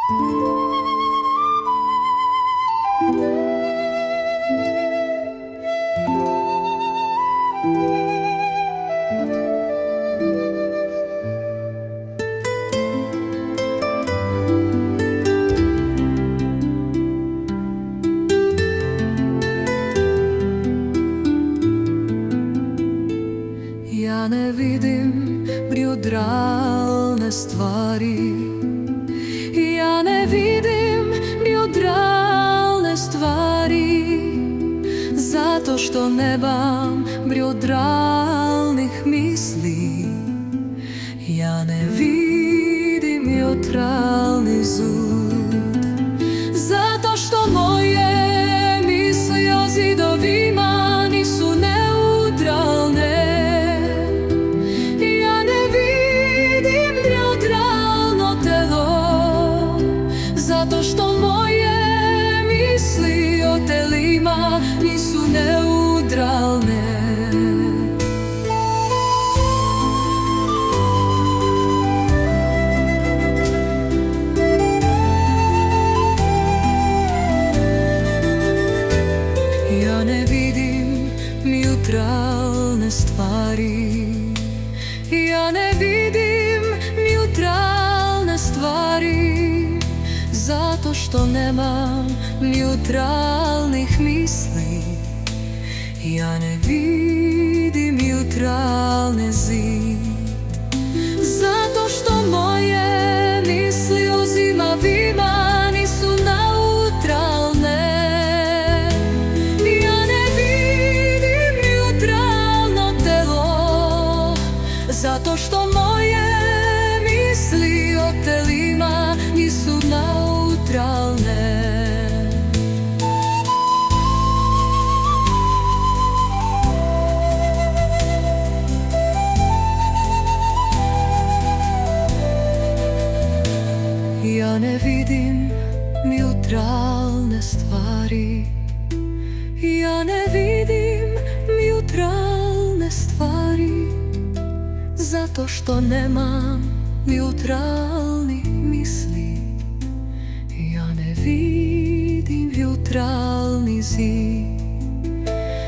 Ja ne vidim miodralne stvari, ja ne vidim miodralne stvari, zato što nemam miodralnih misli. Ja ne vidim miodralni zud, zato što moje misli o zidovima nisu neutralne. Ja ne vidim neutralno telo, zato što moje misli o telima nisu neutralne. Ja ne vidim neutralne stvari, ja ne vidim neutralne stvari, zato što nemam neutralnih misli. Ja ne vidim neutralni zid, zato što moje misli o zidovima nisu neutralne. Ja ne vidim neutralno telo, zato što moje misli o telima nisu neutralne. Ja ne vidim neutralne stvari, ja ne vidim neutralne stvari, zato što nemam neutralnih misli. Ja ne vidim neutralni zid,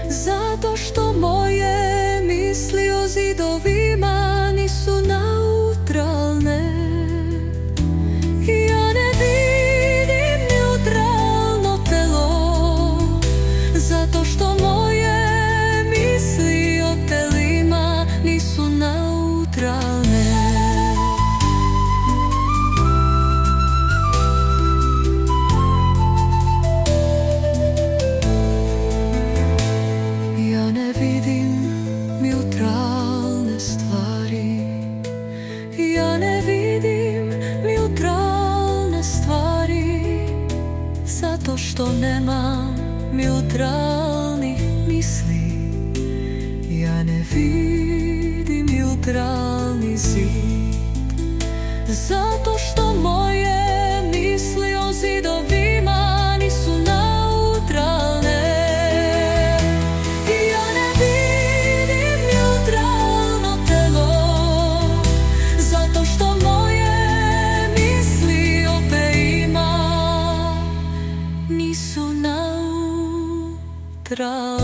zato što moje misli o zidovima nisu neutralne. Ja ne vidim neutralno telo, zato što moje misli o telima nisu neutralne. Ja ne vidim neutralne stvari, ja ne vidim neutralne stvari, zato što nemam neutralnih misli. Ja ne vidim neutralni zid, zato što moje misli o zidovima nisu neutralne. Ja ne vidim neutralno telo, zato što moje misli o telima nisu neutralne.